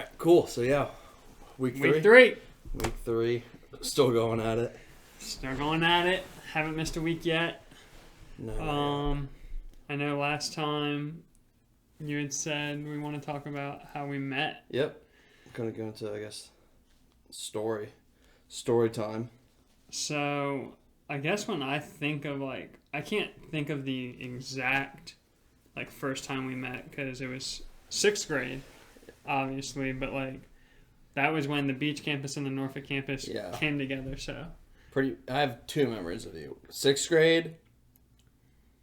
right, cool. So yeah, week Week three. 3. Week 3. Still going at it. Still going at it. Haven't missed a week yet. No. I know last time you had said we want to talk about how we met. Yep. Gonna go into, I guess, story time. So I guess when I think of I can't think of the exact first time we met because it was 6th grade, obviously, but that was when the Beach campus and the Norfolk campus came together. So I have 2 memories of you: 6th grade,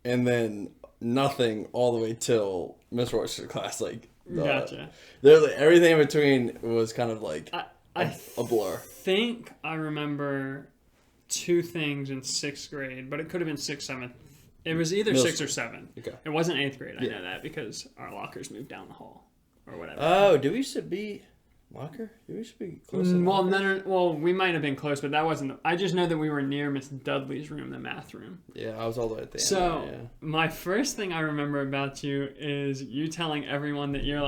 and then nothing all the way till Miss Royster's class. Gotcha. Everything in between was kind of a blur. I think I remember 2 things in 6th grade, but it could have been 6th, 7th. It was either 6th or 7th. Okay. It wasn't 8th grade. I know that because our lockers moved down the hall or whatever. Oh, do we used to be locker? Do we used to be close to Well, lockers? well, we might have been close, but that wasn't. I just know that we were near Miss Dudley's room, the math room. Yeah, I was all the way at the end. So, Yeah. my first thing I remember about you is you telling everyone that you're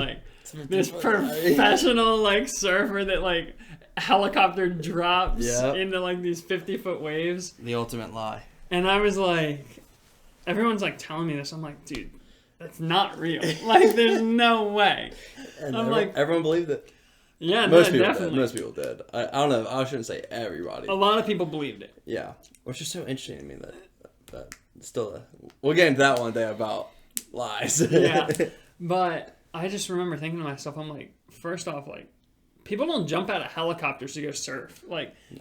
this professional surfer that helicopter drops into these 50-foot waves. The ultimate lie. And I was everyone's telling me this. I'm like, dude, that's not real. There's no way. And I'm everyone believed it. Yeah, Most people definitely. did. Most people did. I don't know. I shouldn't say everybody. A lot of people believed it. Yeah, which is so interesting to me that still. We'll get into that one day about lies. Yeah, but I just remember thinking to myself, I'm first off, people don't jump out of helicopters to go surf.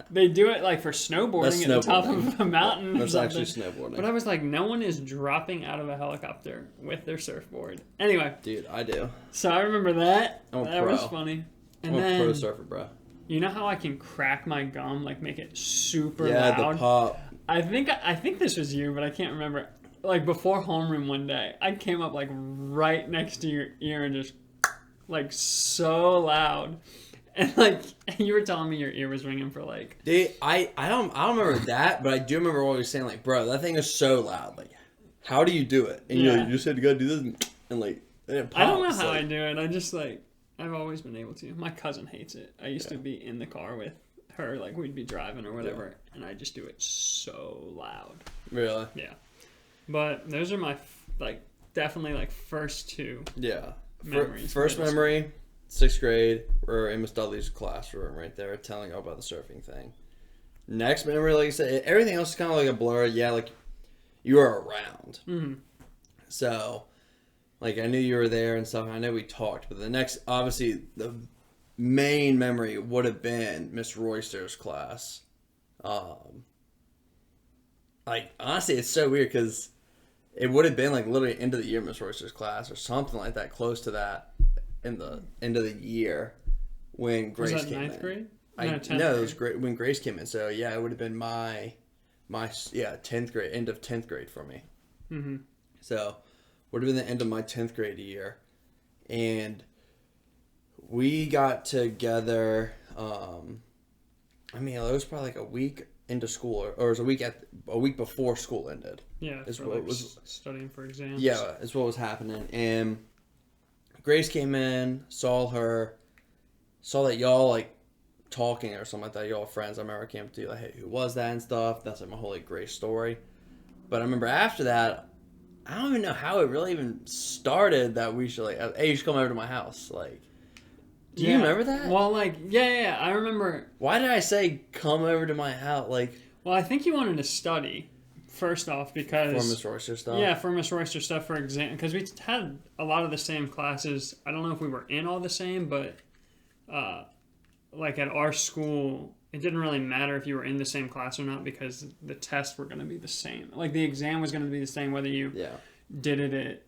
They do it for snowboarding at the top of a mountain. That's actually snowboarding. But I was no one is dropping out of a helicopter with their surfboard. Anyway. Dude, I do. So I remember that. I'm a that pro. was funny. And I'm then, a pro surfer, bro. You know how I can crack my gum, make it super loud? Yeah, the pop. I think this was you, but I can't remember. Before homeroom one day, I came up right next to your ear and just so loud. And you were telling me your ear was ringing for Dude, I don't remember that, but I do remember what you were saying. Bro, that thing is so loud. How do you do it? And you just had to go do this and it pops. I don't know how I do it. I just I've always been able to. My cousin hates it. I used to be in the car with her, we'd be driving or whatever, and I just do it so loud. Really? Yeah. But those are my definitely first 2. Yeah. Memories. First memory. 6th grade, we're in Miss Dudley's classroom right there, telling all about the surfing thing. Next memory, like I said, everything else is kind of a blur. Yeah, you were around. Mm-hmm. So, I knew you were there and stuff. I know we talked, but the next, obviously, the main memory would have been Miss Royster's class. Honestly, it's so weird because it would have been literally end of the year Miss Royster's class or something like that, close to that. In the end of the year when Grace was that came 9th in. grade? No, it was great when Grace came in. So yeah, it would have been my 10th grade, end of 10th grade for me. Mm-hmm. So would have been the end of my 10th grade year, and we got together. It was probably a week into school, or it was a week before school ended. Yeah, is for what was studying for exams. Yeah, is what was happening, and Grace came in, saw that y'all talking or something like that. Y'all friends. I remember I came up to you hey, who was that and stuff. That's my whole Grace story. But I remember after that, I don't even know how it really even started that we should hey, you should come over to my house. Do you remember that? Well, yeah, I remember. Why did I say come over to my house? Well, I think you wanted to study. First off, because... For Miss Royster stuff? Yeah, for Miss Royster stuff for exam... Because we had a lot of the same classes. I don't know if we were in all the same, but... at our school, it didn't really matter if you were in the same class or not because the tests were going to be the same. The exam was going to be the same whether you did it at,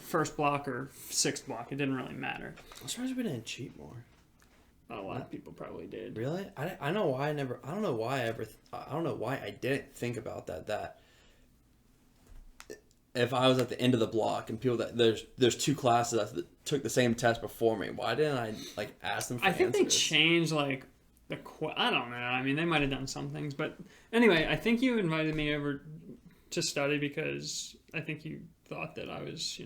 first block or 6th block. It didn't really matter. I'm surprised we didn't cheat more. A lot of people probably did. Really? I know why I never... I don't know why I didn't think about that if I was at the end of the block and people that there's 2 classes that took the same test before me, why didn't I ask them for I think answers? they changed I don't know. I mean, they might have done some things, but anyway, I think you invited me over to study because I think you thought that I was,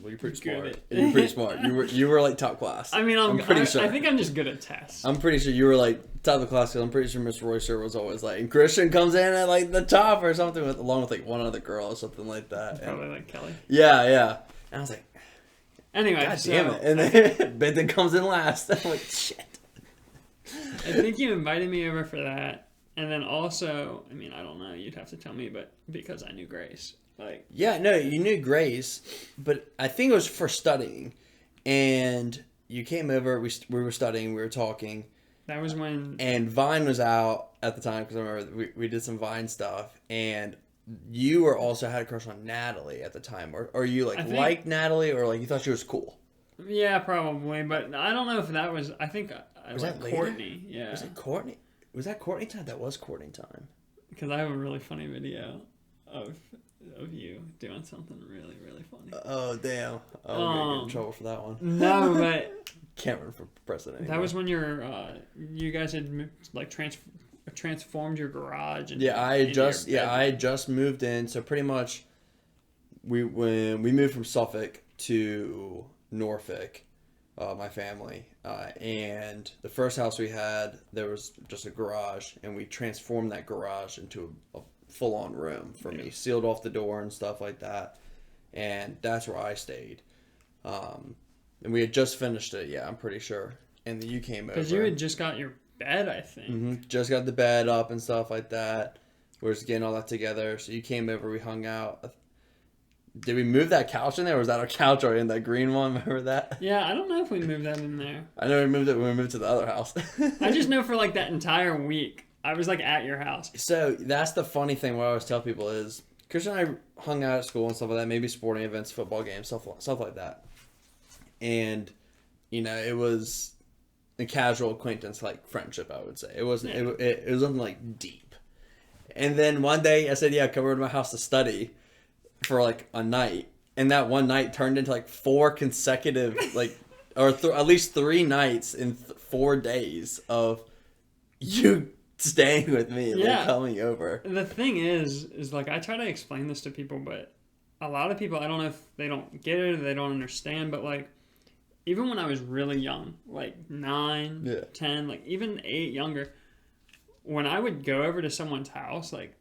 Well, you're pretty Good smart. at- You're pretty smart. You were like top class. I mean, I'm pretty sure. I think I'm just good at tests. I'm pretty sure you were like top of the class. 'Cause I'm pretty sure Mr. Royster was always like, and Christian comes in at like the top or something along with like one other girl or something like that. Probably like Kelly. Yeah, yeah. And I was like, Anyway, God so damn it! And then Benton comes in last. I'm like, shit. I think you invited me over for that, and then also, I mean, I don't know. You'd have to tell me, but because I knew Grace, like, Yeah, no, you knew Grace, but I think it was for studying, and you came over. We were studying. We were talking. that was when. And Vine was out at the time because I remember we did some Vine stuff, and you were also had a crush on Natalie at the time, or you I think- liked Natalie, or like you thought she was cool. Yeah, probably, but I don't know if that was. I think I Was like that later? Courtney. Yeah, Was it Courtney? Was that Courtney time? That was Courtney time. because I have a really funny video of you doing something really really funny. Oh damn! I'm gonna get in trouble for that one. No, but Can't run for president. that was when you guys had like transformed your garage. Yeah, I had just moved in, so pretty much when we moved from Suffolk to Norfolk, my family, and the first house we had, there was just a garage, and we transformed that garage into a full-on room for me, sealed off the door and stuff like that, and that's where I stayed. And we had just finished it, yeah, I'm pretty sure, and then you came over. Because you had just got your bed, I think. Just got the bed up and stuff like that. We were just getting all that together. So you came over, we hung out. Did we move that couch in there, or was that our couch already in that green one? Remember that? Yeah, I don't know if we moved that in there. I know we moved it when we moved to the other house. I just know for like that entire week, I was like at your house. So that's the funny thing. What I always tell people is, Christian and I hung out at school and stuff like that. Maybe sporting events, football games, stuff like that. And it was a casual acquaintance, like friendship, I would say. It wasn't. It was nothing like deep. And then one day I said, "Yeah, come over to my house to study for like a night." And that one night turned into like 4 consecutive, like, or at least 3 nights in 4 days of you staying with me, like coming over. The thing is like I try to explain this to people, but a lot of people, I don't know if they don't get it or they don't understand, but like even when I was really young, like 9, 10, like even 8 younger, when I would go over to someone's house, like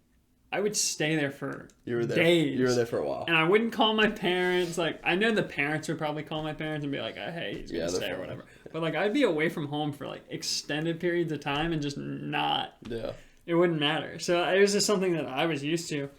I would stay there for days. You were there for a while. And I wouldn't call my parents. Like, I know the parents would probably call my parents and be like, hey, he's going to stay or whatever. But, like, I'd be away from home for, like, extended periods of time and just not. Yeah. It wouldn't matter. So it was just something that I was used to.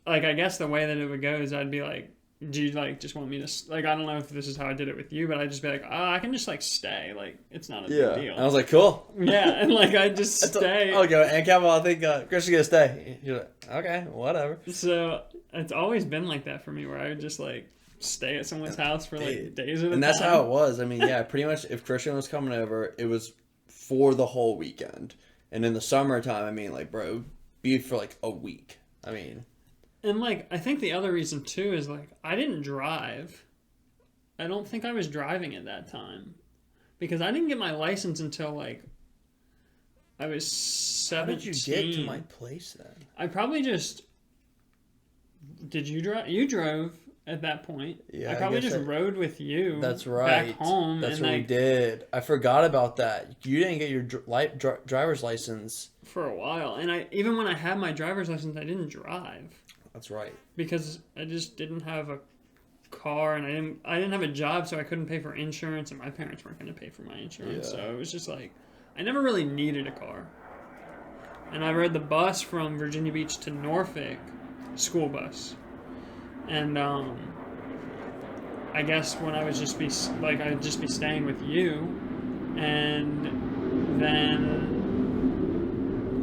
Like, I guess the way that it would go is I'd be like, do you, like, just want me to, like, I don't know if this is how I did it with you, but I'd just be like, I can just, like, stay. Like, it's not a big deal. And I was like, cool. Yeah, and, like, I'd just stay. Okay, and Campbell, I think Christian's going to stay. You're like, okay, whatever. So it's always been like that for me, where I would just, like, stay at someone's house for, like, days at a time. And that's how it was. I mean, yeah, pretty much if Christian was coming over, it was for the whole weekend. And in the summertime, I mean, like, bro, be for, like, a week. I mean... And, like, I think the other reason, too, is, like, I didn't drive. I don't think I was driving at that time. Because I didn't get my license until, like, I was 17. How did you get to my place, then? I probably just... Did you drive? You drove at that point. Yeah, I probably just rode with you. That's right. Back home. That's and what we did. I forgot about that. You didn't get your driver's license. For a while. And even when I had my driver's license, I didn't drive. That's right. Because I just didn't have a car, and I didn't have a job, so I couldn't pay for insurance, and my parents weren't going to pay for my insurance. So it was just like, I never really needed a car. And I rode the bus from Virginia Beach to Norfolk, school bus. And I guess when I would just be like, I'd just be staying with you, and then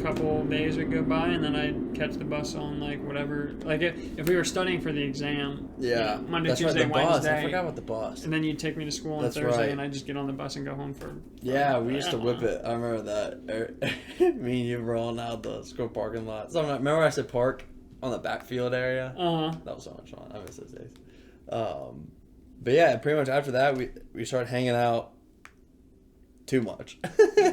couple days would go by, and then I'd catch the bus on like whatever, like if we were studying for the exam, Monday, that's Tuesday, right, the bus. Wednesday. I forgot about the bus. And then you'd take me to school on Thursday, and I'd just get on the bus and go home for we used to whip it. I remember that. Me and you were rolling out the school parking lot. So remember I said park on the backfield area? That was so much fun. I miss those days. But yeah, pretty much after that we started hanging out too much.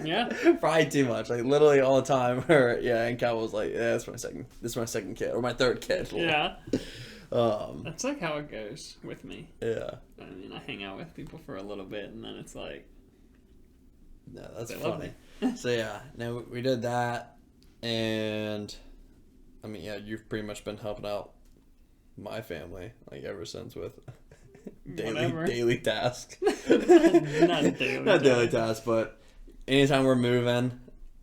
Yeah. Probably too much. Like literally all the time. And Cal was like, "Yeah, this is my second kid or my third kid." Yeah. That's like how it goes with me. Yeah. I mean, I hang out with people for a little bit, and then it's like, No, that's they love funny. me. So yeah, no, we did that, and I mean, yeah, you've pretty much been helping out my family like ever since with Whatever. daily tasks. Not daily. Not daily tasks, but anytime we're moving,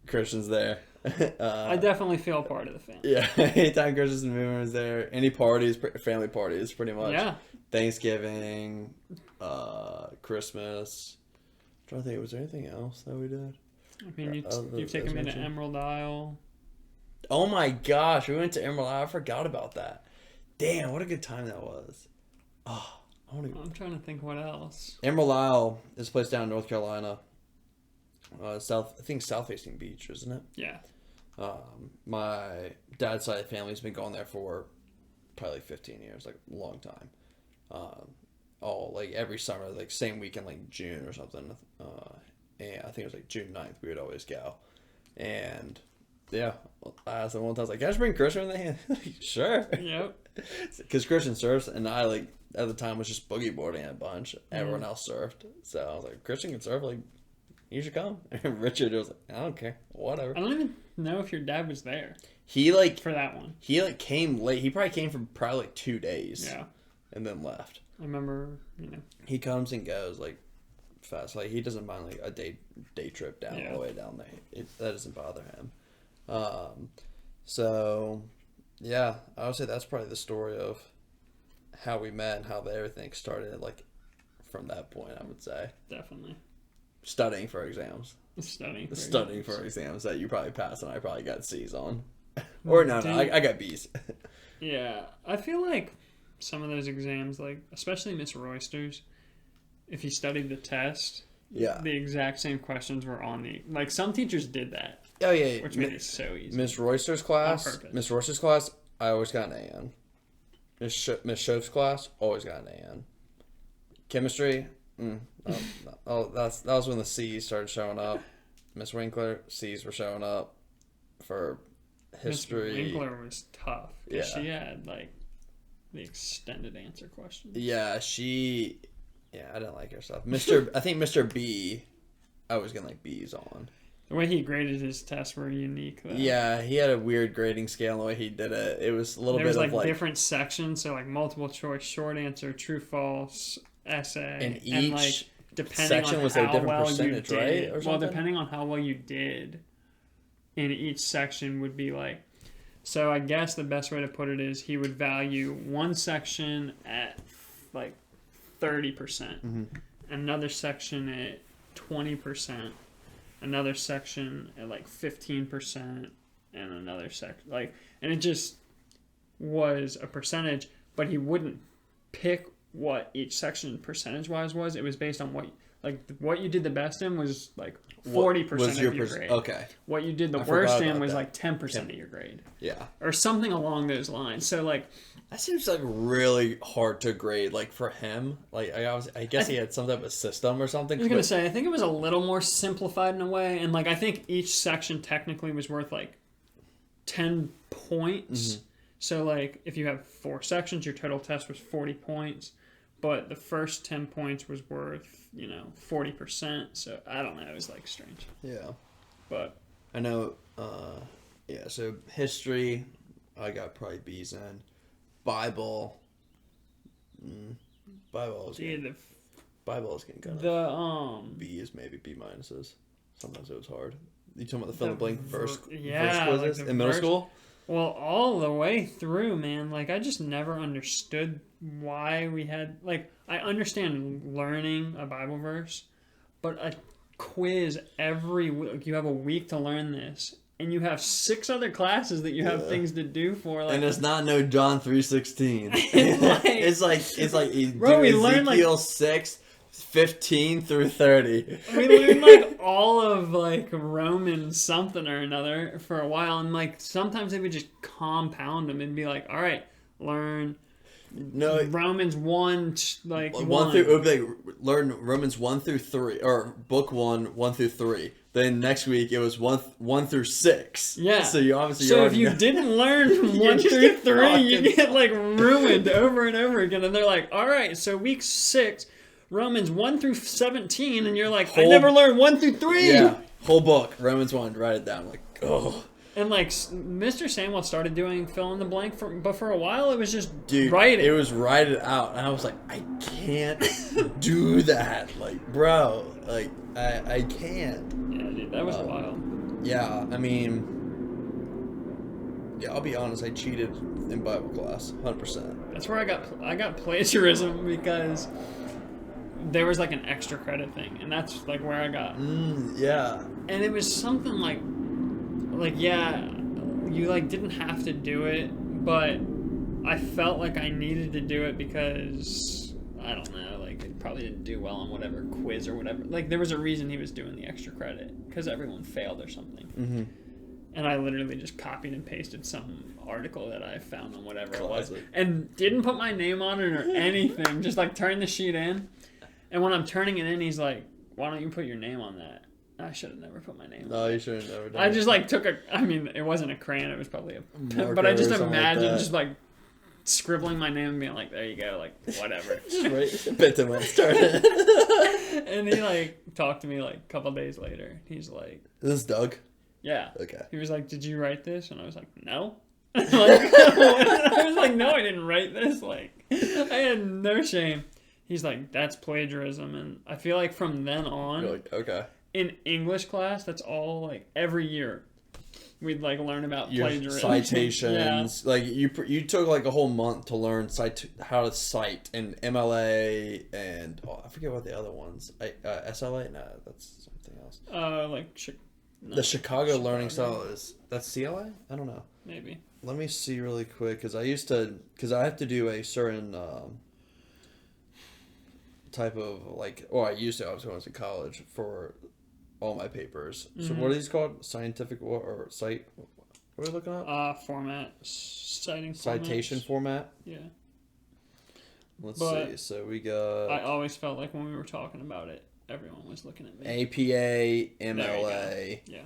Christian's there. I definitely feel part of the family. Yeah, anytime Christian's moving is there. Any parties, family parties, pretty much. Yeah. Thanksgiving, Christmas. I'm trying to think, was there anything else that we did? I mean, Other you've taken me to than- Emerald Isle. Oh my gosh, we went to Emerald Isle. I forgot about that. Damn, what a good time that was. Oh, I want to. I'm trying to think what else. Emerald Isle is a place down in North Carolina. I think South Facing Beach, isn't it? Yeah. My dad's side of the family's been going there for probably like 15 years, like a long time. All like every summer, like same weekend, like June or something. And I think it was like June 9th, we would always go. And yeah, I asked him one time, I was like, can I just bring Christian in the hand? Sure. Yep. Because Christian surfs, and I like at the time was just boogie boarding a bunch. Everyone else surfed, so I was like, Christian can surf, like you should come. And Richard was like, I don't care, whatever. I don't even know if your dad was there He like for that one. came late. He probably came for probably like 2 days. Yeah. And then left. I remember, He comes and goes like fast. Like he doesn't mind like a day trip down all the way down there. That doesn't bother him. So yeah, I would say that's probably the story of how we met and how everything started. Like from that point, I would say definitely. studying for exams. Studying For exams that you probably passed and I probably got C's on. Or no, I got B's. Yeah, I feel like some of those exams, like especially Miss Royster's, if you studied the test, Yeah. the exact same questions were on the like some teachers did that, Oh yeah. which made it so easy. Miss Royster's class. On purpose. Miss Royster's class. I always got an A in. Miss Schoaf's class. Always got an A in. Chemistry. That was when the C's started showing up. Miss Winkler. C's were showing up. For history. Miss Winkler was tough. 'Cause Yeah. she had like the extended answer questions. Yeah, I didn't like her stuff. I think Mr. B, I was getting like B's on. The way he graded his tests were unique, though. Yeah, he had a weird grading scale in the way he did it. It was a little There bit was of like different sections, so like multiple choice, short answer, true, false, essay, and each like depending section on was how a different well percentage, you did. right? Or Well, something? depending on how well you did, in each section would be like. So I guess the best way to put it is he would value one section at like 30%, another section at 20%, another section at like 15%, and another section and it just was a percentage, but he wouldn't pick what each section percentage wise was. It was based on what you did the best in was like 40% of your grade. Okay. What you did the I worst forgot in about was that. like 10% of your grade. Yeah. Or something along those lines. So like That seems like really hard to grade. Like for him, like I guess he had some type of system or something. I was gonna say, I think it was a little more simplified in a way, and like I think each section technically was worth like 10 points. So like if you have 4 sections, your total test was 40 points, but the first 10 points was worth 40%. So I don't know, it was like strange. Yeah. But I know. Yeah. So history, I got probably B's in. Bible. Bible was getting kind of the B's, maybe B minuses. Sometimes it was hard. You talking about the fill in the blank verse yeah, quizzes like in middle school? Well, all the way through, man. Like, I just never understood why we had... Like, I understand learning a Bible verse, but a quiz every week... You have a week to learn this, and you have 6 other classes that you have things to do for. Like, And it's not no John 3:16. it's like you Bro, we do learned, Ezekiel 6:15 through 30. we learned like all of like Roman something or another for a while, and like sometimes they would just compound them and be like, all right, learn No, Romans 1, like, one through, it would be like learn Romans 1 through 3, or book 1, 1 through 3. Then next week it was 1 through 6. Yeah. So you obviously So if already you know. didn't learn from You 1 just through get 3, you fucking get like ruined over and over again. And they're like, all right, so week 6, Romans 1 through 17, and you're like, I Whole- never learned 1 through 3. Yeah, whole book, Romans 1, write it down. Like, oh. And like Mr. Samuel started doing fill in the blank, but for a while it was just Dude, writing. it was write it out. And I was like, I can't do that. Like, bro, like, I can't. Yeah, dude, that was wild. Yeah, I mean, yeah, I'll be honest, I cheated in Bible class, 100%. That's where I got plagiarism because there was like an extra credit thing, and that's like where I got. Yeah. And it was something like yeah, you like didn't have to do it, but I felt like I needed to do it because I don't know, like it probably didn't do well on whatever quiz or whatever. Like there was a reason he was doing the extra credit because everyone failed or something. Mm-hmm. And I literally just copied and pasted some article that I found on whatever it was, Classic. and didn't put my name on it or anything. Just like turned the sheet in, and when I'm turning it in, he's like, "Why don't you put your name on that?" I should have never put my name. No, on you it. should have never done I it. just like took a. I mean, it wasn't a crayon. It was probably a. Marker But I just or something like imagine that. just like scribbling my name and being like, "There you go," like whatever. Right? Bit them up, started. And he like talked to me like a couple days later. He's like, Is this Doug? "Yeah." Okay. He was like, "Did you write this?" And I was like, "No." I was like, "No, I didn't write this." Like, I had no shame. He's like, "That's plagiarism," and I feel like from then on, You're like, okay. in English class, that's all like every year, we'd like learn about Your plagiarism. citations, like you took like a whole month to learn how to cite in MLA and I forget what the other ones. SLA, no, that's something else. Like The Chicago Learning Style that's CLA. I don't know. maybe. Let me see really quick because I have to do a certain type of like, I used to. I was going to college for all my papers. So what are these called? Scientific or cite? What are we looking at? Format, Citation format. Yeah. Let's But see. So we got I always felt like when we were talking about it, everyone was looking at me. APA, MLA Yeah.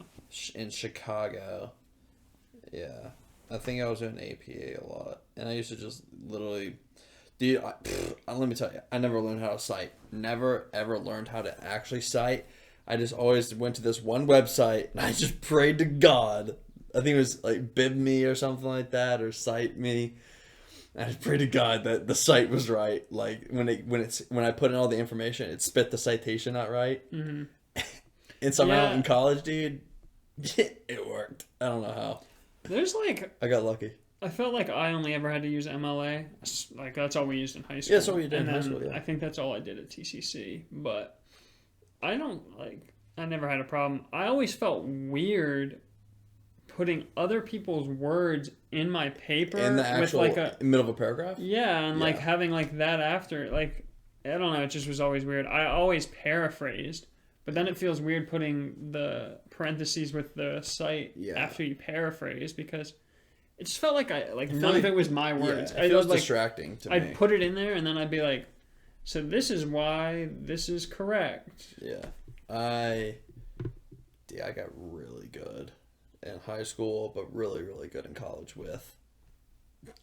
in Chicago. Yeah. I think I was doing APA a lot. And I used to just literally... Dude, let me tell you, I never learned how to cite. Never, ever learned how to actually cite. I just always went to this one website, and I just prayed to God. I think it was like BibMe or something like that, or Cite Me. I just prayed to God that the site was right. Like, when I put in all the information, it spit the citation out right. Mm-hmm. And somehow Yeah. in college, dude, it worked. I don't know how. There's like, I got lucky. I felt like I only ever had to use MLA. Like that's all we used in high school. Yeah, that's all we did and in high then school, yeah. I think that's all I did at TCC. But I don't like. I never had a problem. I always felt weird putting other people's words in my paper In the actual with like a middle of a paragraph? yeah, and like Yeah. having like that after like I don't know. It just was always weird. I always paraphrased. But then it feels weird putting the parentheses with the site Yeah. after you paraphrase because it just felt like none like- of it was my words. Yeah, it feels like, distracting to I'd me. put it in there and then I'd be like, so this is why this is correct. Yeah. I got really good in high school, but really, really good in college with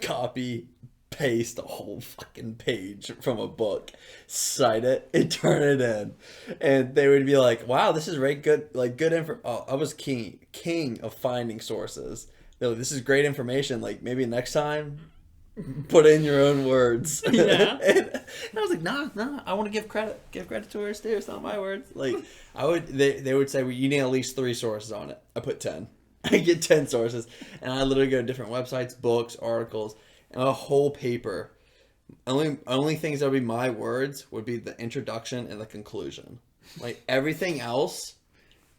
copy, paste a whole fucking page from a book, cite it, and turn it in. And they would be like, wow, this is right good, like good info. Oh, I was king of finding sources. They're like, this is great information. Like maybe next time, put in your own words. Yeah. And I was like, nah, I want to give credit. Give credit to where it's due. It's not my words. Like they would say, well, you need at least 3 sources on it. I put 10. I get 10 sources, and I literally go to different websites, books, articles, and a whole paper. Only things that would be my words would be the introduction and the conclusion. Like everything else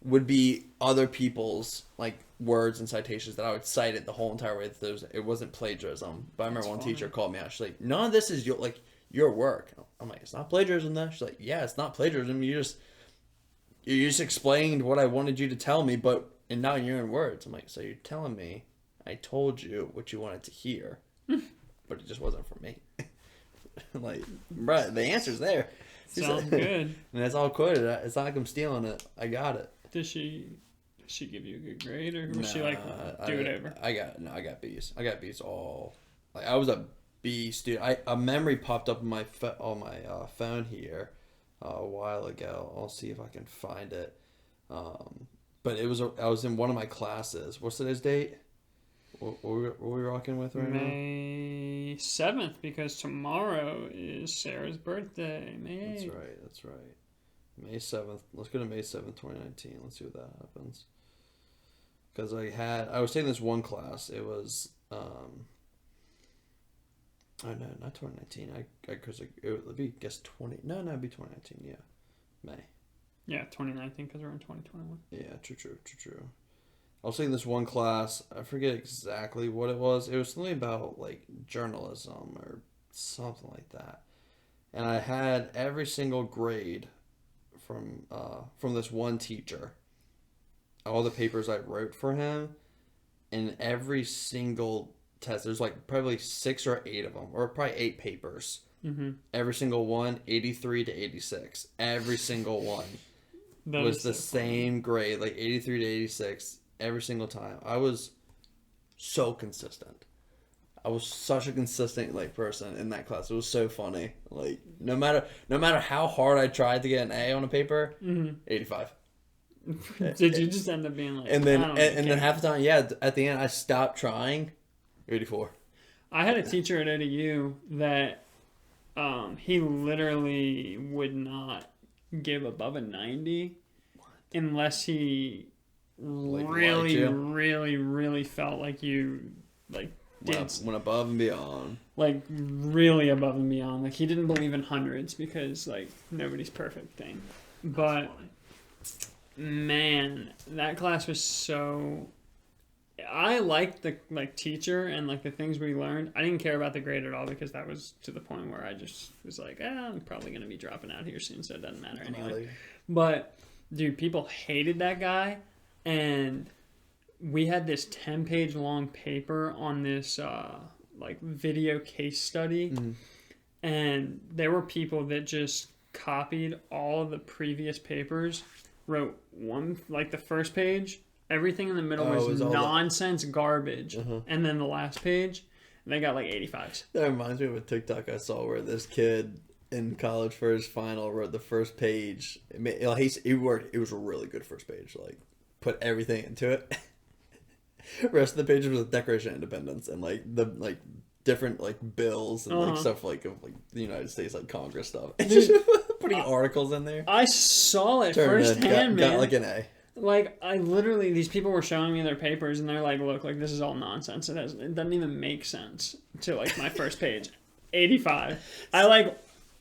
would be other people's like words and citations that I would cite it the whole entire way. It wasn't plagiarism. But I remember one teacher called me out. She's like, "None of this is your work." I'm like, "It's not plagiarism, though." She's like, "Yeah, it's not plagiarism. You just explained what I wanted you to tell me, and now in your own words." I'm like, "So you're telling me I told you what you wanted to hear, but it just wasn't for me." Like, bro, the answer's there. Sounds good. And it's all quoted. It's not like I'm stealing it. I got it. Did she give you a good grade, or was she like do it over? I got B's. I got B's all. Like I was a B student. A memory popped up on my phone here a while ago. I'll see if I can find it. But I was in one of my classes. What's today's date? What we rocking with right now? May 7th, because tomorrow is Sarah's birthday. May 8th. That's right. May 7th. Let's go to May 7th, 2019. Let's see what that happens. Because I was taking this one class. It was, oh no, not 2019. It would be, it'd be 2019, yeah. May. Yeah, 2019, because we're in 2021. Yeah, true. I was taking this one class. I forget exactly what it was. It was something about, like, journalism or something like that. And I had every single grade from this one teacher, all the papers I wrote for him, and every single test, there's like probably 6 or 8 of them, or probably 8 papers. Mm-hmm. Every single one, 83 to 86. Every single one was the same grade, like 83 to 86, every single time. I was so consistent. I was such a consistent person in that class. It was so funny. Like no matter how hard I tried to get an A on a paper, 85. Did you just end up being like? And then half the time, at the end I stopped trying. 84. I had a teacher at ODU that he literally would not give above a 90 unless he really felt like you went above and beyond. Like really above and beyond. Like he didn't believe in hundreds because like nobody's perfect thing. But man, that class was so. I liked the teacher and like the things we learned. I didn't care about the grade at all because that was to the point where I just was like, I'm probably gonna be dropping out here soon, so it doesn't matter anyway. But dude, people hated that guy, and we had this 10-page long paper on this video case study, and there were people that just copied all of the previous papers, wrote the first page. Everything in the middle was nonsense garbage. And then the last page, they got like 85s. That reminds me of a TikTok I saw where this kid in college for his final wrote the first page. It was a really good first page. Like, put everything into it. The rest of the page was the Declaration of Independence and the different bills and stuff of the United States Congress stuff. Just putting articles in there. I saw it firsthand, man. Got an A. I literally, these people were showing me their papers and they're like, look, this is all nonsense. It doesn't even make sense to my first page. 85. I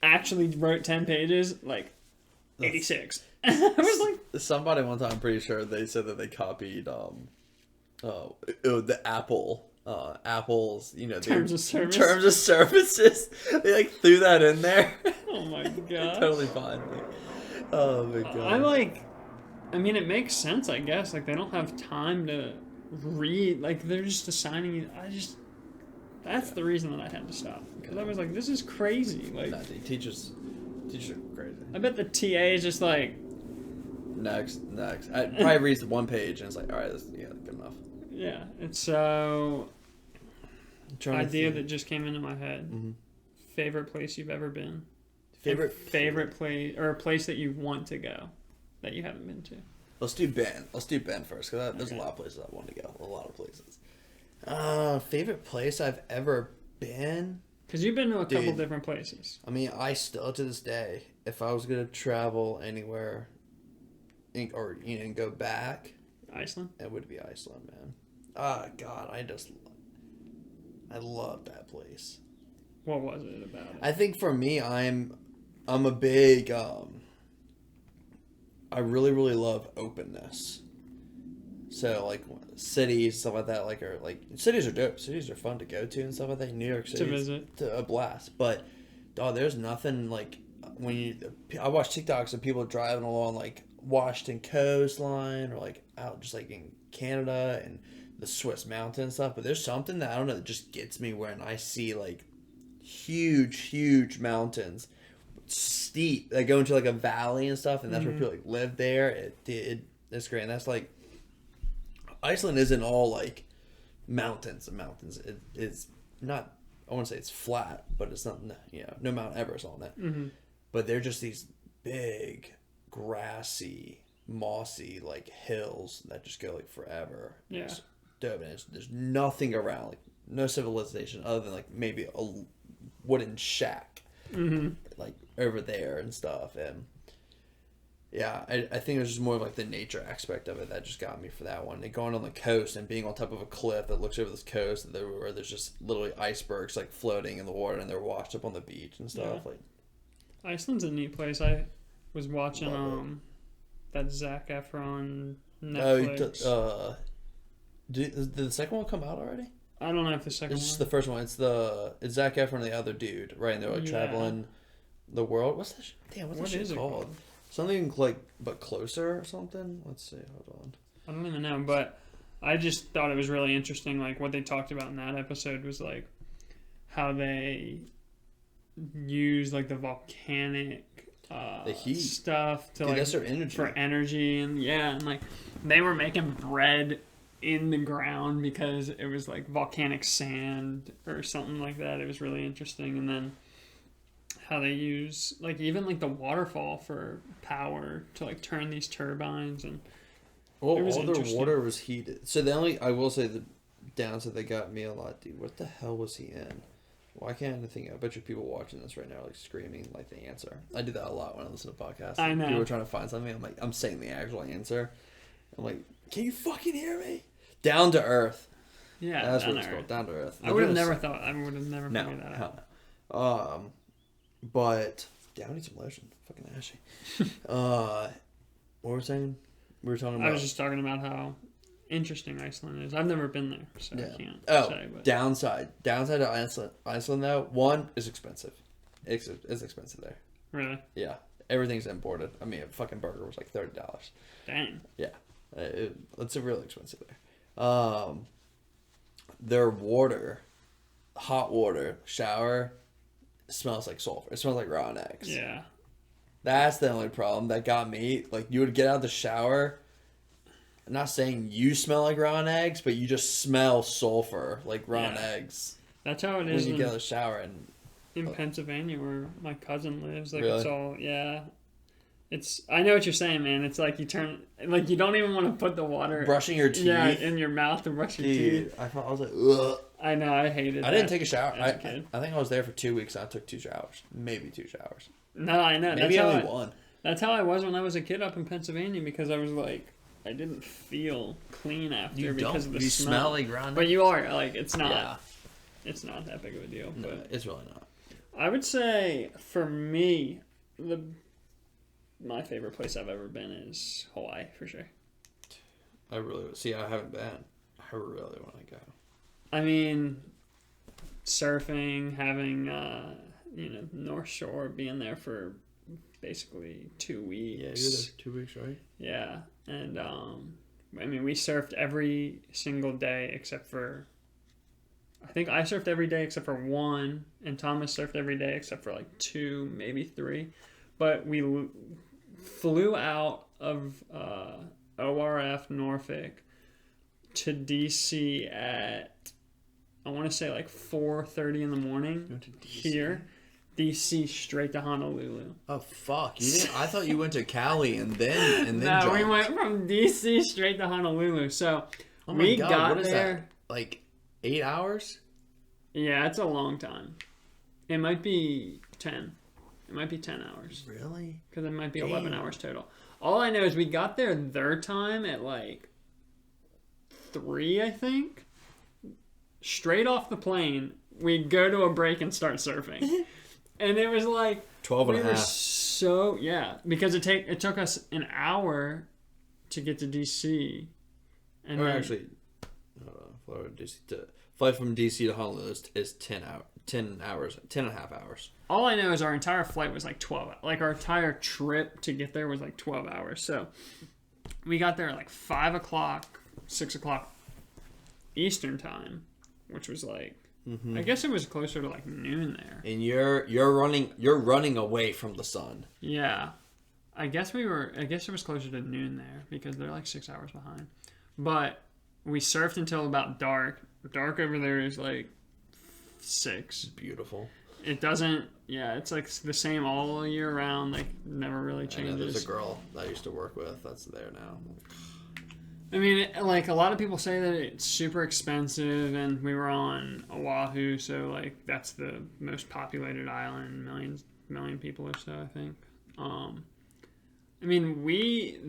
actually wrote 10 pages, 86. I was like, somebody one time, I'm pretty sure they said that they copied the Apple's, terms of service. Terms of services. They threw that in there. Oh my god. Totally fine. Oh my god. It makes sense, I guess. They don't have time to read. They're just assigning you. That's the reason that I had to stop. Because I was like, this is crazy. Teachers are crazy. I bet the TA is just next. I probably reads one page and it's all right, good enough. Yeah, it's so. Idea that just came into my head. Mm-hmm. Favorite place you've ever been? Favorite place, or a place that you want to go that you haven't been to? Let's do Ben first, because there's a lot of places I want to go. A lot of places. Favorite place I've ever been? Because you've been to a couple different places. I still, to this day, if I was going to travel anywhere and go back... Iceland? It would be Iceland, man. Oh, God, I love that place. What was it about it? I think for me, I'm a big... I really, really love openness. So, cities, stuff like that, cities are dope. Cities are fun to go to and stuff like that. New York City. To visit. A blast. But, there's nothing, I watch TikToks of people driving along, Washington coastline, or, out just, in Canada and the Swiss mountain stuff. But there's something that, I don't know, that just gets me when I see, huge mountains, steep, that go into like a valley and stuff, and that's where people like live there. It's great, and that's like Iceland isn't all like mountains and mountains. It's not. I want to say it's flat, but it's not. No Mount Everest on it. Mm-hmm. But they're just these big, grassy, mossy like hills that just go like forever. Yeah. It's dope, and there's nothing around, like no civilization other than like maybe a wooden shack, like over there and stuff. And yeah, I think it was just more of like the nature aspect of it that just got me for that one. And going on the coast and being on top of a cliff that looks over this coast where there's just literally icebergs like floating in the water and they're washed up on the beach and stuff. Yeah. Like Iceland's a neat place. I was watching that Zac Efron Netflix. Did the second one come out already? I don't know if the second It's one. just the first one. It's Zac Efron and the other dude, right? And they're like traveling the world. What's that? What's that shit called? Something like But Closer or something. Let's see. Hold on. I don't even know, but I just thought it was really interesting. Like what they talked about in that episode was like how they use like the volcanic the heat stuff to Dude, like that's their energy. for energy, and like they were making bread in the ground because it was like volcanic sand or something like that. It was really interesting. And then how they use like even like the waterfall for power to like turn these turbines, and well, all their water was heated. So I will say the downside that got me a lot, dude. What the hell was he in? Why can't I think? I bet you people watching this right now are like screaming like the answer. I do that a lot when I listen to podcasts. I know. People are trying to find something. I'm saying the actual answer. I'm like, can you fucking hear me? Down to Earth. Yeah, that's what it's called. Down to Earth. I would have never thought. I would have never figured that out. No. But I need some lotion. Fucking ashy. What were we saying? We were talking about. I was just talking about how interesting Iceland is. I've never been there, so I can't say. But downside to Iceland though. One is expensive. It's expensive there. Really? Yeah, everything's imported. I mean, a fucking burger was like $30. Dang. Yeah, it's really expensive there. Their water, hot water shower, smells like sulfur. It smells like rotten eggs. Yeah. That's the only problem that got me. Like, you would get out of the shower. I'm not saying you smell like rotten eggs, but you just smell sulfur like rotten eggs. That's how it is when you get out of the shower. In Pennsylvania, where my cousin lives. Like, really? it's all, It's, I know what you're saying, man. It's like you don't even want to put the water. Brushing your teeth. Yeah, in your mouth to brush your teeth. I was like, ugh. I know, I hated I didn't take a shower. as a kid. I think I was there for 2 weeks and I took 2 showers. Maybe 2 showers. No, I know. Maybe only one. That's how I was when I was a kid up in Pennsylvania, because I was like, I didn't feel clean after because of the smell. You smell like rotten eggs. But you are, like, it's not that big of a deal. No, but it's really not. I would say, for me, my favorite place I've ever been is Hawaii, for sure. I haven't been. I really want to go. I mean, surfing, having, North Shore, being there for basically 2 weeks. Yeah, you're there 2 weeks, right? Yeah, and, we surfed every single day except for, I think I surfed every day except for one, and Thomas surfed every day except for like 2, maybe 3. But we flew out of ORF Norfolk to DC at, I want to say like 4:30 in the morning here. DC straight to Honolulu. Oh fuck! You didn't? I thought you went to Cali and then No, jumped. we went from DC straight to Honolulu. So oh my God, got what is there. That? Like 8 hours? Yeah, it's a long time. It might be 10. It might be 10 hours. Really? Because it might be 11 hours total. All I know is we got there their time at like 3, I think. Straight off the plane, we'd go to a break and start surfing. And it was like 12 and a half. So, because it took us an hour to get to DC. And actually, Florida, DC flight from DC to Honolulu is 10 and a half hours. All I know is our entire flight was like 12 hours. Like, our entire trip to get there was like 12 hours. So, we got there at like 5 o'clock, 6 o'clock Eastern time, which was like Mm-hmm. I guess it was closer to like noon there. And you're running away from the sun. Yeah. I guess it was closer to noon there because they're like 6 hours behind. But we surfed until about dark. Dark over there is like 6. Beautiful. It doesn't, yeah, it's like the same all year round. Like, never really I know changes. there's a girl that I used to work with that's there now. I mean, like, a lot of people say that it's super expensive, and we were on Oahu, so, like, that's the most populated island, million people or so, I think. I mean,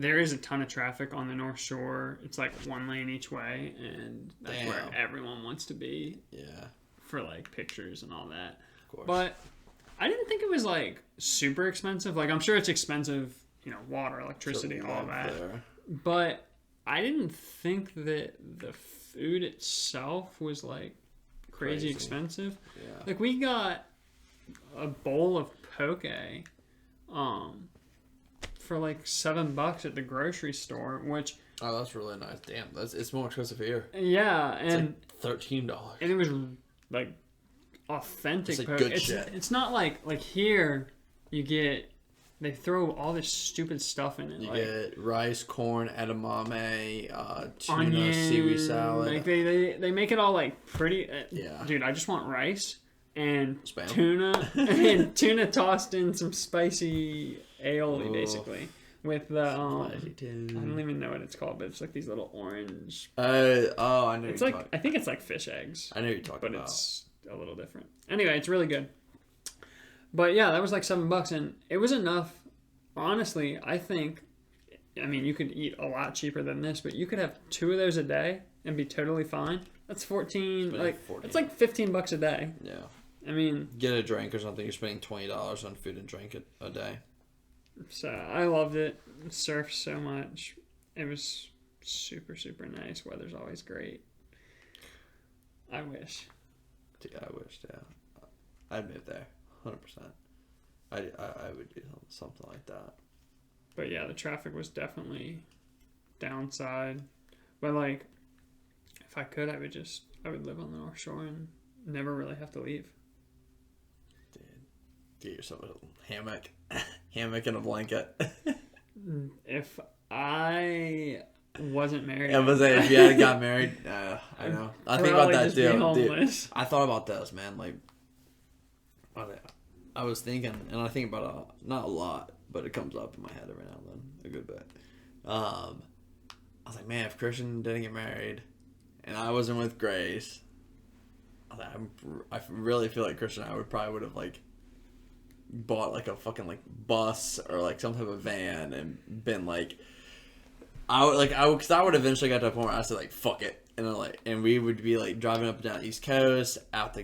there is a ton of traffic on the North Shore. It's like 1 lane each way, and that's Damn. where everyone wants to be Yeah, for, like, pictures and all that. of course. But I didn't think it was, like, super expensive. Like, I'm sure it's expensive, water, electricity, To all live that. there. But I didn't think that the food itself was like crazy expensive. Yeah. Like we got a bowl of poke for like $7 at the grocery store, which Oh, that's really nice. Damn, it's more expensive here. yeah, It's and like $13. and it was like authentic It's like poke. good shit. It's not like here you get they throw all this stupid stuff in it. You like, get rice, corn, edamame, tuna, onion, seaweed salad. Like they make it all like pretty. Yeah. Dude, I just want rice and Spam. tuna and tuna tossed in some spicy aioli, Oof. basically with the I Spicy don't even know what it's called, but it's like these little orange. Oh, I know. It's like I think it's like fish eggs, I know you're talking but about. it's a little different. Anyway, it's really good. But yeah, that was like $7, and it was enough. Honestly, I think. I mean, you could eat a lot cheaper than this, but you could have 2 of those a day and be totally fine. That's 14. Spending Like 14. it's like $15 a day. Yeah. I mean, Get a drink or something. You're spending $20 on food and drink a day. so I loved it. Surfed so much. It was super, super nice. Weather's always great. I wish. Yeah, I wish. Yeah, I'd move there, 100%. I would do something like that. But yeah, the traffic was definitely downside. But like, if I could, I would live on the North Shore and never really have to leave. Dude, get yourself a hammock and a blanket. If I wasn't married, I was saying, if you hadn't got married, I know. I think about probably that just be too, dude. homeless. I thought about this, man. Like, I was thinking, and I think about it not a lot, but it comes up in my head every now and then, a good bit. I was like, man, if Christian didn't get married, and I wasn't with Grace, I really feel like Christian and I would have like bought like a fucking like bus or like some type of van and been like, because I would eventually get to a point where I said like fuck it, and we would be like driving up and down the East Coast, out the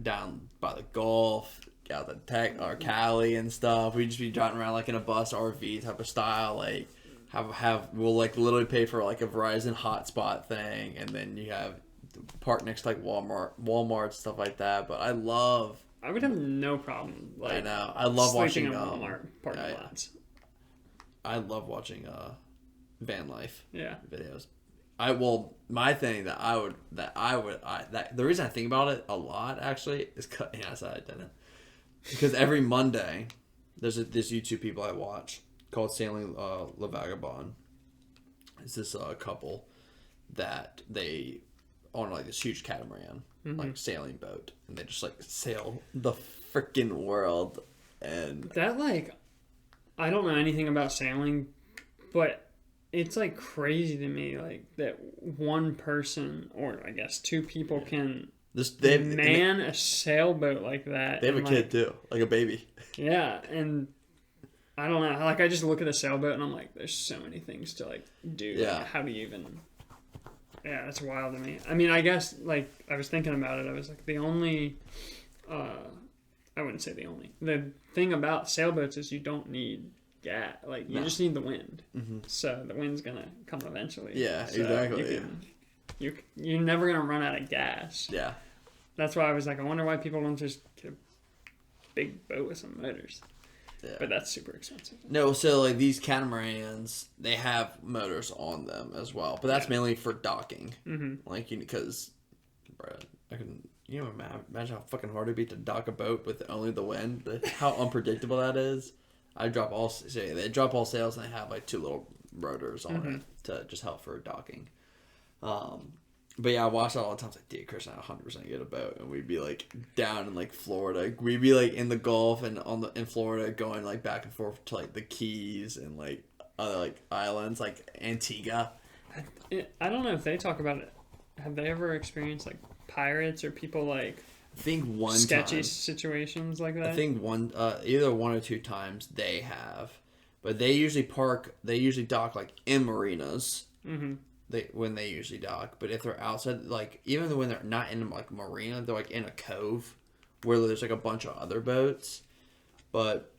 down by the Gulf, out the Tech or Cali and stuff. We'd just be driving around like in a bus RV type of style, like we'll like literally pay for like a Verizon hotspot thing, and then you have park next to like Walmart stuff like that. But I would have no problem. Like, I know. I love sleeping watching in Walmart parking lots. I love watching van life Yeah. videos. My thing that the reason I think about it a lot actually is yes, I didn't, because every Monday there's this YouTube people I watch called Sailing La Vagabond. It's this couple that they own like this huge catamaran, like sailing boat, and they just like sail the freaking world. And That like, I don't know anything about sailing, but it's like crazy to me like that one person, or I guess 2 people, can man a sailboat like that. They have a and, kid like, too, like a baby. Yeah, and I don't know. Like I just look at a sailboat and I'm like, there's so many things to like do. Yeah. Like, how do you even? Yeah, that's wild to me. I mean, I guess like I was thinking about it. I was like, the only, I wouldn't say the only. The thing about sailboats is you don't need gas. Like you just need the wind. Mm-hmm. So the wind's gonna come eventually. Yeah, So exactly. You're never gonna run out of gas. Yeah. That's why I was like, I wonder why people don't just get a big boat with some motors. Yeah. But that's super expensive. No, so like these catamarans, they have motors on them as well, but that's mainly for docking. Mm-hmm. Like, because, bro, You know, imagine how fucking hard it'd be to dock a boat with only the wind. How unpredictable that is. They drop all sails and they have like 2 little rotors on it to just help for docking. But yeah, I watch that all the time. It's like, dude, Chris and I 100% get a boat, and we'd be like down in like Florida. We'd be like in the Gulf and in Florida, going like back and forth to like the Keys and like other like islands like Antigua. I don't know if they talk about it. Have they ever experienced like pirates or people like I think one sketchy time, situations like that? I think either 1 or 2 times they have, but they usually dock like in marinas. Mm-hmm. When they usually dock, but if they're outside, like even when they're not in like a marina, they're like in a cove where there's like a bunch of other boats. But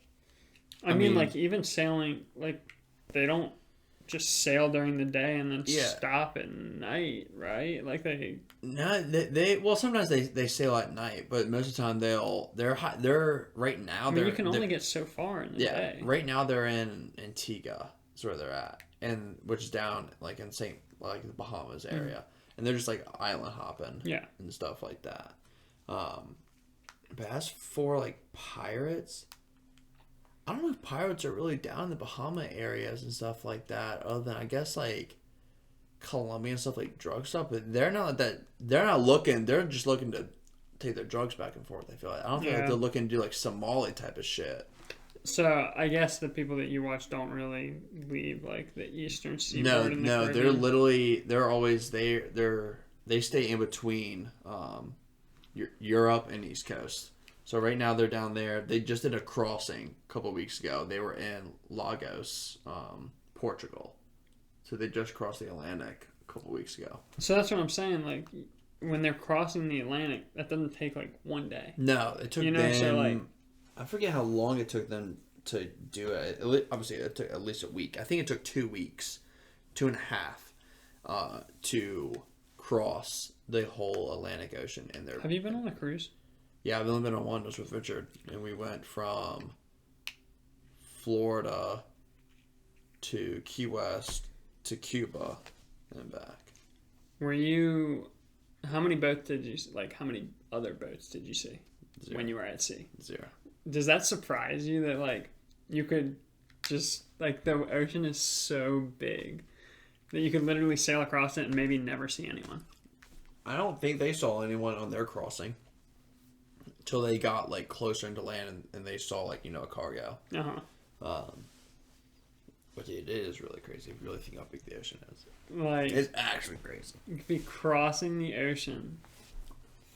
I mean, like even sailing, like they don't just sail during the day and then stop at night, right? Like they well sometimes they sail at night, but most of the time they're right now. I mean, you can only get so far in the day. Right now they're in Antigua. That's where they're at, and which is down like in the Bahamas area, and they're just like island hopping, and stuff like that. But as for like pirates, I don't know if pirates are really down in the Bahama areas and stuff like that, other than I guess like Colombia and stuff like drug stuff. But they're not looking. They're just looking to take their drugs back and forth. I feel like I don't feel like they're looking to do like Somali type of shit. So I guess the people that you watch don't really leave like the eastern seaboard. No, they're literally they stay in between Europe and East Coast. So right now they're down there. They just did a crossing a couple weeks ago. They were in Lagos, Portugal. So they just crossed the Atlantic a couple weeks ago. So that's what I'm saying. Like when they're crossing the Atlantic, that doesn't take like one day. No, it took them. So like, I forget how long it took them to do it. Obviously, it took at least a week. I think it took 2 weeks, 2.5, to cross the whole Atlantic Ocean in there. Have you been on a cruise? Yeah, I've only been on one. It was with Richard, and we went from Florida to Key West to Cuba and back. Were you? How many boats did you like? How many other boats did you see 0. when you were at sea? 0. Does that surprise you that like you could just like the ocean is so big that you could literally sail across it and maybe never see anyone? I don't think they saw anyone on their crossing until they got like closer into land and they saw like a cargo. But it is really crazy if you really think how big the ocean is. Like it's actually crazy. You could be crossing the ocean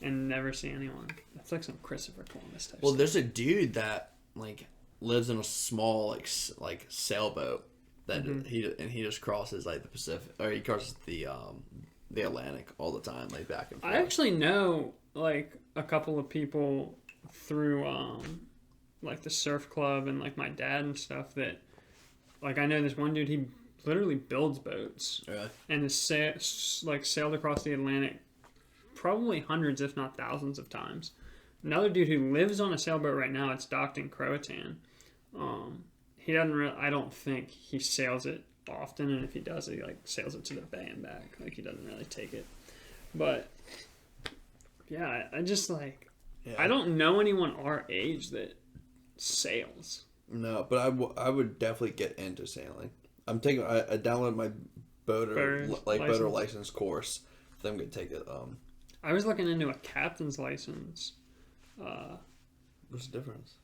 and never see anyone. That's like some Christopher Columbus type. Well, there's a dude that like lives in a small like sailboat that he just crosses like the Pacific, or he crosses the Atlantic all the time, like back and forth. I actually know like a couple of people through like the surf club and like my dad and stuff that like I know this one dude, he literally builds boats. Really? And has sailed across the Atlantic probably hundreds if not thousands of times. Another dude who lives on a sailboat right now, it's docked in Croatan. He doesn't really, I don't think he sails it often, and if he does, he like sails it to the bay and back. Like he doesn't really take it. But yeah, I just like I don't know anyone our age that sails. No, but I would definitely get into sailing. I downloaded my boater license course. So I'm gonna take it. I was looking into a captain's license. What's the difference?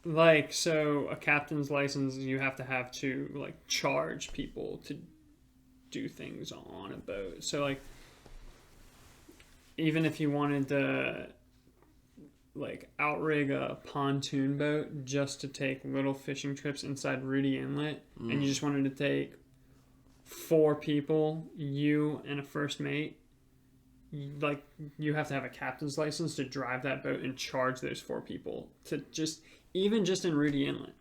Like, so a captain's license you have to have to like charge people to do things on a boat. So like, even if you wanted to like outrig a pontoon boat just to take little fishing trips inside Rudy Inlet, and you just wanted to take 4 people, you and a first mate, like you have to have a captain's license to drive that boat and charge those 4 people to just in Rudy Inlet,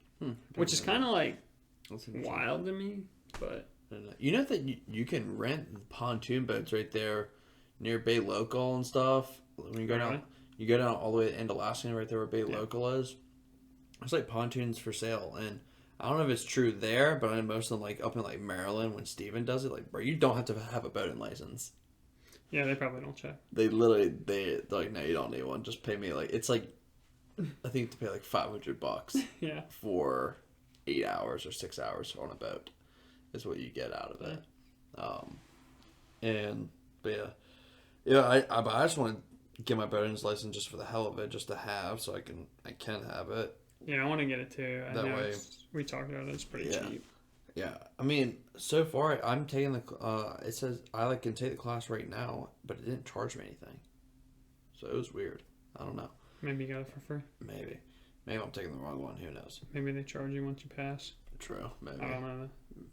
which is kind of like wild to me. But you know that you can rent pontoon boats right there near Bay Local and stuff. When you go down. You go down all the way into Alaska, right there where Bay Local is. It's like pontoons for sale, and I don't know if it's true there, but I know most of them like up in like Maryland when Steven does it. Like, bro, you don't have to have a boating license. Yeah, they probably don't check. They're like, no, you don't need one. Just pay me it's like, I think you have to pay like $500 Yeah. for 8 hours or 6 hours on a boat is what you get out of it. But I just want to get my boating's license just for the hell of it, just to have, so I can have it. Yeah, I want to get it too. I That know way- we talked about it. It's pretty cheap. Yeah, I mean, so far I'm taking the. It says I can take the class right now, but it didn't charge me anything, so it was weird. I don't know. Maybe you got it for free. Maybe I'm taking the wrong one. Who knows? Maybe they charge you once you pass. True. Maybe. I don't know.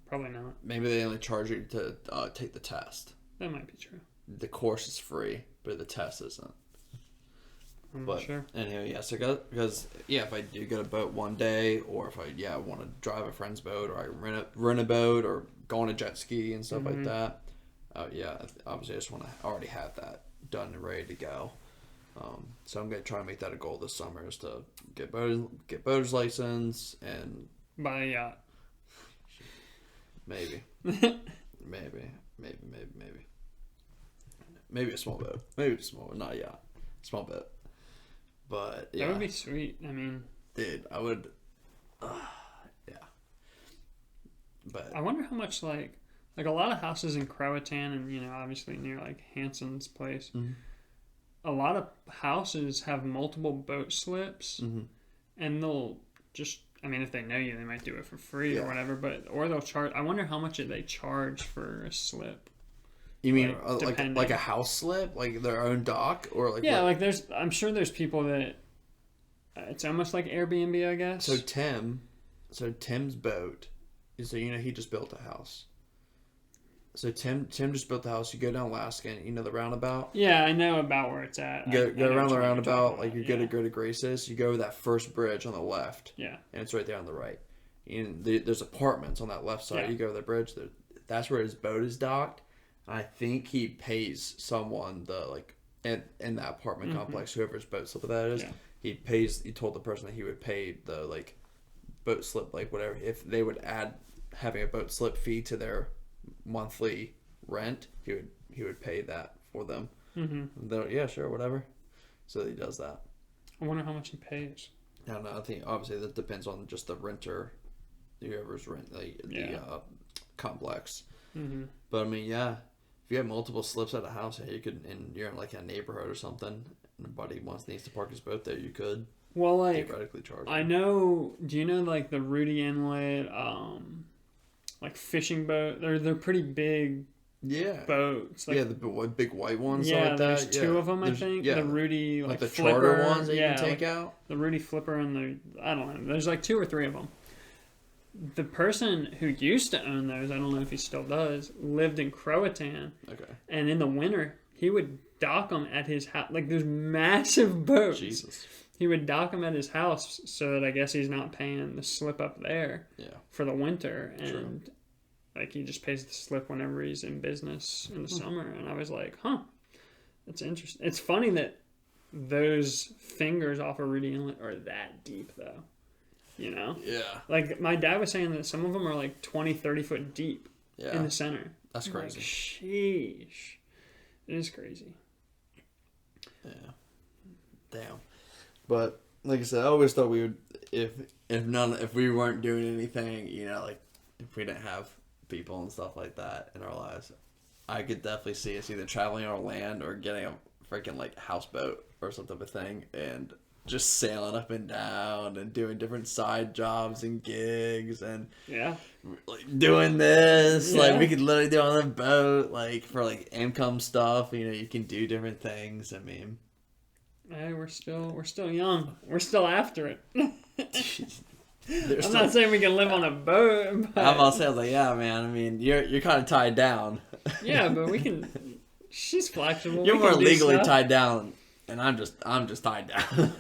Probably not. Maybe they only charge you to take the test. That might be true. The course is free, but the test isn't. I'm But not sure. anyway, yeah. So because if I do get a boat one day, or if I want to drive a friend's boat, or I rent a boat, or go on a jet ski and stuff like that. Obviously I just want to already have that done and ready to go. So I'm gonna try to make that a goal this summer, is to get boater's license, and Buy a yacht. maybe a small boat, not a yacht, small boat. But yeah, That would be sweet. I mean, dude, I would. Yeah. But I wonder how much like a lot of houses in Croatan and obviously near like Hanson's place. Mhm. A lot of houses have multiple boat slips, and they'll just. I mean, if they know you, they might do it for free or whatever. Or they'll charge. I wonder how much they charge for a slip. you mean depending. like a house slip, like their own dock, or like Yeah, what? like I'm sure there's people that it's almost like Airbnb, I guess. So Tim's boat, so he just built a house. So Tim just built the house. You go down Alaska, and the roundabout. Yeah, I know about where it's at. Go I know around what the you're roundabout, talking like about, you're going to go to Grace's. You go over that first bridge on the left, Yeah. and it's right there on the right. And there's apartments on that left side. Yeah. You go over the bridge. That's where his boat is docked. I think he pays someone in that apartment complex, whoever's boat slip that is. Yeah. He told the person that he would pay the boat slip, whatever, if they would add having a boat slip fee to their monthly rent, he would pay that for them. Yeah, sure, whatever. So he does that. I wonder how much he pays. I don't know. I think obviously that depends on just the renter, whoever's rent the complex. But I mean, yeah, if you have multiple slips at a house, you could, and you're in a neighborhood or something, and a buddy needs to park his boat there, you could Well, theoretically charge. I know. Do you know the Rudy Inlet, fishing boat? They're pretty big boats. The big white ones. Yeah, like there's that. two of them, I think. Yeah, The Rudy the Flipper charter ones that you can take out. The Rudy Flipper and I don't know. There's 2 or 3 of them. The person who used to own those, I don't know if he still does, lived in Croatan. Okay. And in the winter, he would dock them at his house. There's massive boats. Jesus. He would dock them at his house so that I guess he's not paying the slip up there for the winter. And he just pays the slip whenever he's in business in the summer. And I was like, huh, that's interesting. It's funny that those fingers off of Rudy Inlet are that deep, though. Yeah. My dad was saying that some of them are 20, 30 foot deep in the center. That's crazy. Sheesh. It is crazy. Yeah. Damn. But like I said, I always thought we would, if we weren't doing anything, if we didn't have people and stuff like that in our lives, I could definitely see us either traveling on land or getting a freaking houseboat or some type of thing and just sailing up and down and doing different side jobs and gigs and doing this. We could literally do on the boat, for income stuff. You can do different things. I mean, hey, we're still young. We're still after it. I'm not saying we can live on a boat. But... I'm about to say, yeah, man. I mean, you're kind of tied down. Yeah, but we can. She's flexible. You're more legally tied down, and I'm just tied down.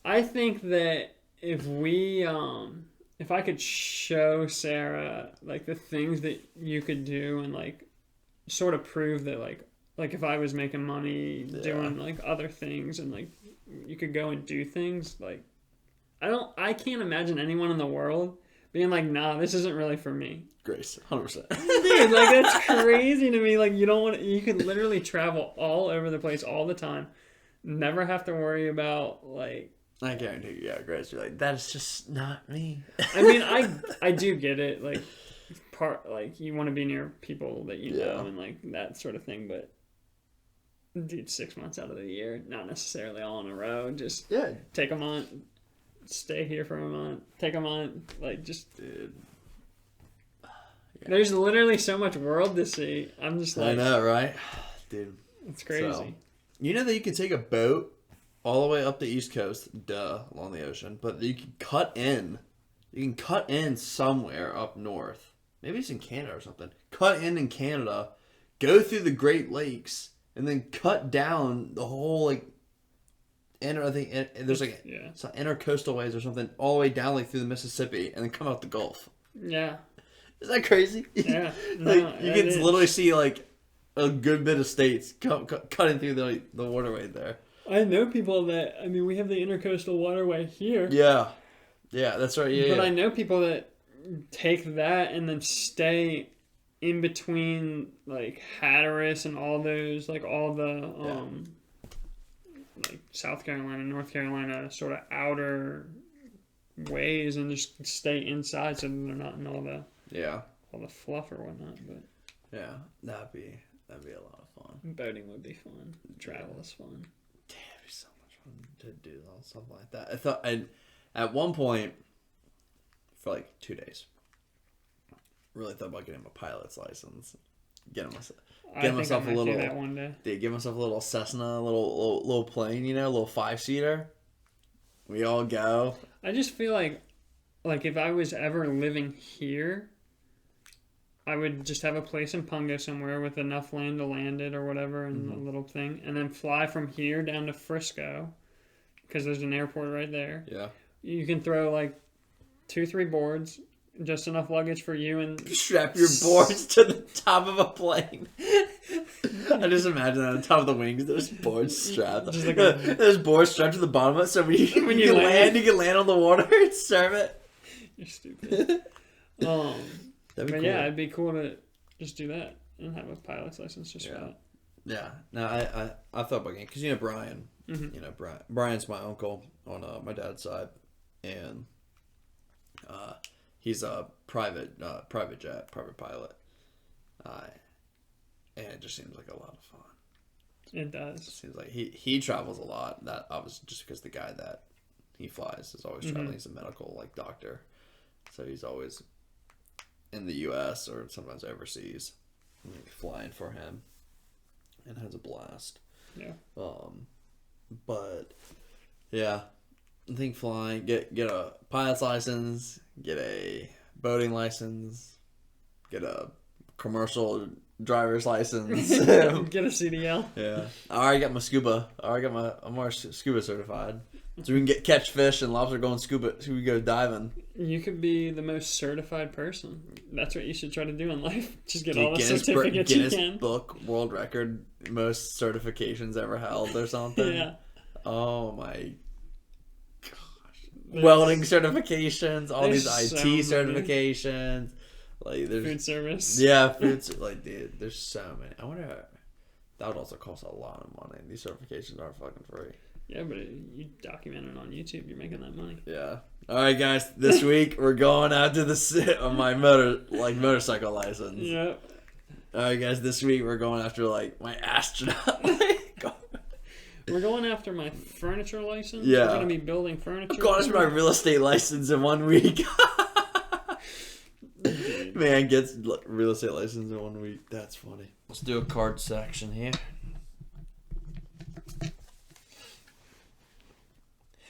I think that if I could show Sarah the things that you could do and sort of prove that if I was making money doing other things and you could go and do things I can't imagine anyone in the world being nah, this isn't really for me. Grace, 100%. Dude, like that's crazy to me. Like you could literally travel all over the place all the time, never have to worry about like. I guarantee you, yeah, Grace, you're like, that's just not me. I mean, I do get it. Like like you want to be near people that you know and like that sort of thing, but. Dude, 6 months out of the year, not necessarily all in a row. Just take a month, stay here for a month, take a month, like just. Dude. Yeah. There's literally so much world to see. I'm just like. I know, right? Dude. It's crazy. So, you know that you can take a boat all the way up the East Coast, along the ocean, but you can cut in. You can cut in somewhere up north. Maybe it's in Canada or something. Cut in Canada, go through the Great Lakes, and then cut down the whole, like, there's like some intercoastal ways or something all the way down like through the Mississippi and then come out the Gulf. Yeah. Is that crazy? Yeah. Like you can literally see like a good bit of states cutting through the waterway there. I know people that we have the intercoastal waterway here. Yeah. Yeah, that's right. Yeah. But I know people that take that and then stay in between like Hatteras and all those like all the like South Carolina, North Carolina sort of outer ways and just stay inside so they're not in all the fluff or whatnot. But yeah, that'd be a lot of fun. Boating would be fun. Travel is fun. Damn, it'd be so much fun to do something like that. I thought at one point for like 2 days. Really thought about getting a pilot's license. Get myself a little. Do that one day. Dude, give myself a little Cessna, little plane, a little 5-seater. We all go. I just feel like if I was ever living here, I would just have a place in Punga somewhere with enough land to land it or whatever, and a little thing, and then fly from here down to Frisco, because there's an airport right there. Yeah. You can throw like 2-3 boards. Just enough luggage for you and strap your boards to the top of a plane. I just imagine that on top of the wings, there's boards strapped. Like there's boards strapped to the bottom of it, so when you land, you can land on the water and serve it. You're stupid. That'd be cool. Yeah, it'd be cool to just do that and have a pilot's license just for that. Yeah. No, I thought about getting because Brian. Mm-hmm. Brian's my uncle on my dad's side, and he's a private pilot, and it just seems like a lot of fun. It does. It seems like he travels a lot. That I was just because the guy that he flies is always traveling. He's a medical doctor, so he's always in the U.S. or sometimes overseas, flying for him, and has a blast. Yeah. But yeah, I think flying, get a pilot's license, get a boating license, get a commercial driver's license, get a CDL. Yeah, I already got my scuba. I'm already scuba certified, so we can catch fish and lobster going scuba. So we go diving. You could be the most certified person. That's what you should try to do in life. Just get all the certificates you can. Guinness Book World Record, most certifications ever held or something. Yeah. Oh my gosh. Welding certifications, all these IT certifications. Like there's food service. Yeah, dude, there's so many. I wonder that would also cost a lot of money. These certifications aren't fucking free. Yeah, but you document it on YouTube, you're making that money. Yeah. All right, guys. This week we're going after my motorcycle license. Yep. All right, guys. This week we're going after my astronaut. We're going after my furniture license. Yeah. We're gonna be building furniture. I'm going after my real estate license in 1 week. Man gets real estate license in 1 week. That's funny. Let's do a card section here.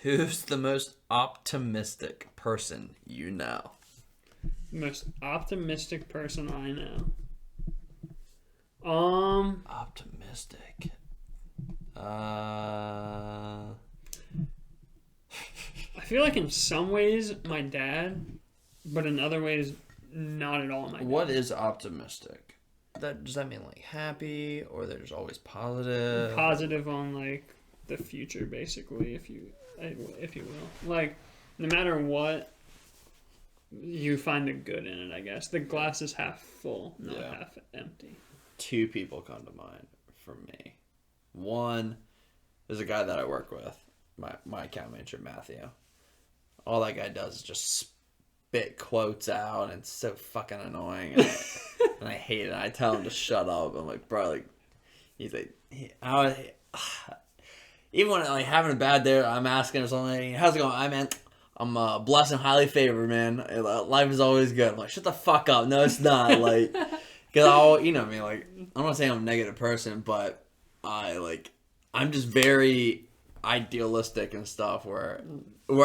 Who's the most optimistic person you know? Most optimistic person I know. Optimistic. I feel like in some ways my dad, but in other ways not at all my dad. What is optimistic? Does that mean happy, or they're just always positive? Positive on the future, basically, if you will. No matter what you find the good in it, I guess. The glass is half full, not Yeah. half empty. Two people come to mind for me. One, there's a guy that I work with, my account manager, Matthew. All that guy does is just spit quotes out, and it's so fucking annoying. And I hate it. I tell him to shut up. I'm like, bro, like, he's like, even when like having a bad day, I'm asking him something. How's it going? I'm blessed and highly favored, man. Life is always good. I'm like, shut the fuck up. No, it's not. Like, cause you know me. Like, I'm not saying I'm a negative person, but I'm just very idealistic and stuff. Where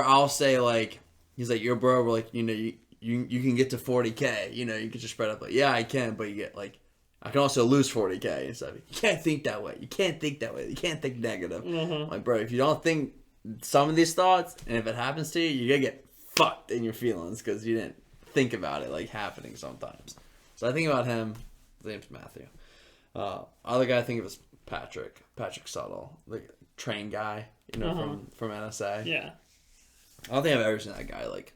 I'll say like, he's like, yo, bro, we're like, you know, you can get to 40K. You know, you can just spread up. Like, yeah, I can, but you get like, I can also lose 40K and stuff. You can't think that way. You can't think that way. You can't think negative. Mm-hmm. Like, bro, if you don't think some of these thoughts, and if it happens to you, you're gonna get fucked in your feelings because you didn't think about it like happening sometimes. So I think about him. His name's Matthew. Other guy I think of is Patrick Suttle, the train guy, you know, from NSA. Yeah. I don't think I've ever seen that guy like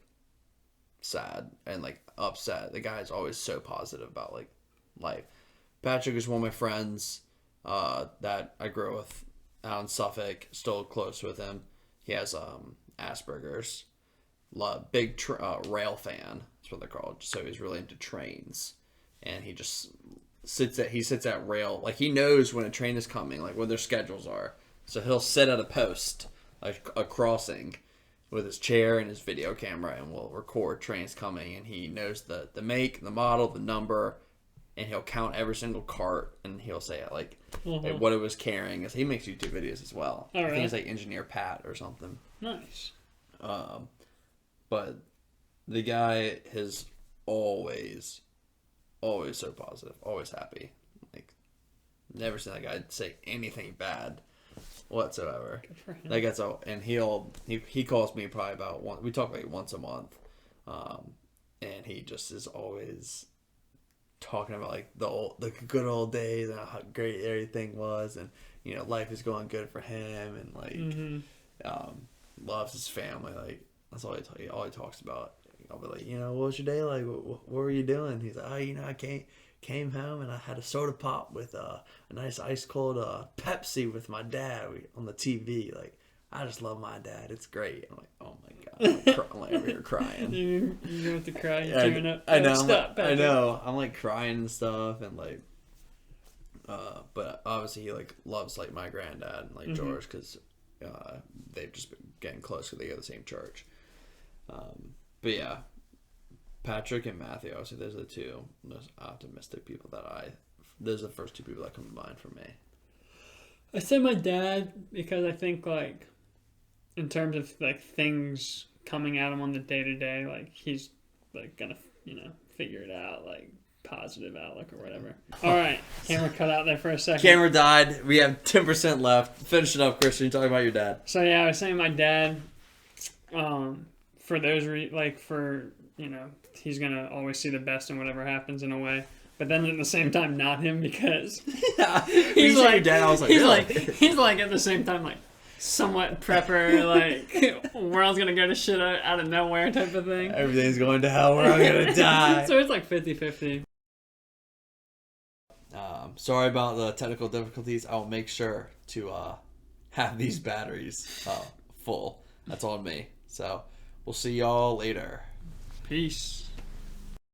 sad and like upset. The guy's always so positive about like life. Patrick is one of my friends that I grew up with out in Suffolk. Still close with him. He has Asperger's. Big rail fan. That's what they're called. So he's really into trains, and he just sits at rail. Like, he knows when a train is coming, like what their schedules are. So he'll sit at a post, like a crossing, with his chair and his video camera, and will record trains coming. And he knows the make, the model, the number, and he'll count every single cart, and he'll say like what it was carrying. He makes YouTube videos as well. Oh, really? I think it's like Engineer Pat or something. Nice. But the guy is always so positive, always happy. Like, never seen that guy say anything bad whatsoever. Good for him. That guy's and he calls me probably about we talk like once a month, and he just is always talking about like the good old days and how great everything was, and you know, life is going good for him, and like loves his family. Like, that's all he talks about. I'll be like, you know, what was your day like? What were you doing? He's like, oh, you know, I came home and I had a soda pop with a nice ice cold Pepsi with my dad on the TV. Like, I just love my dad. It's great. I'm like, oh my god, I'm like over here crying. You have to cry. You're tearing up. I know. Stop, I know. I'm like crying and stuff, and like, but obviously he like loves like my granddad and like George, because they've just been getting close because they go to the same church. But yeah, Patrick and Matthew, obviously those are the two most optimistic people those are the first two people that come to mind for me. I say my dad because I think like in terms of like things coming at him on the day to day, like he's like gonna, you know, figure it out, like positive outlook or whatever. All right, camera cut out there for a second. Camera died. We have 10% left. Finish it up, Christian. Talk about your dad. So yeah, I was saying my dad. For those for, you know, he's gonna always see the best in whatever happens in a way. But then at the same time, not him, because he's like, your dad, I was like, he's like at the same time like somewhat prepper, like world's gonna go to shit out of nowhere type of thing. Everything's going to hell where I'm gonna die. So it's like 50-50. Sorry about the technical difficulties. I'll make sure to have these batteries full. That's on me. So we'll see y'all later. Peace.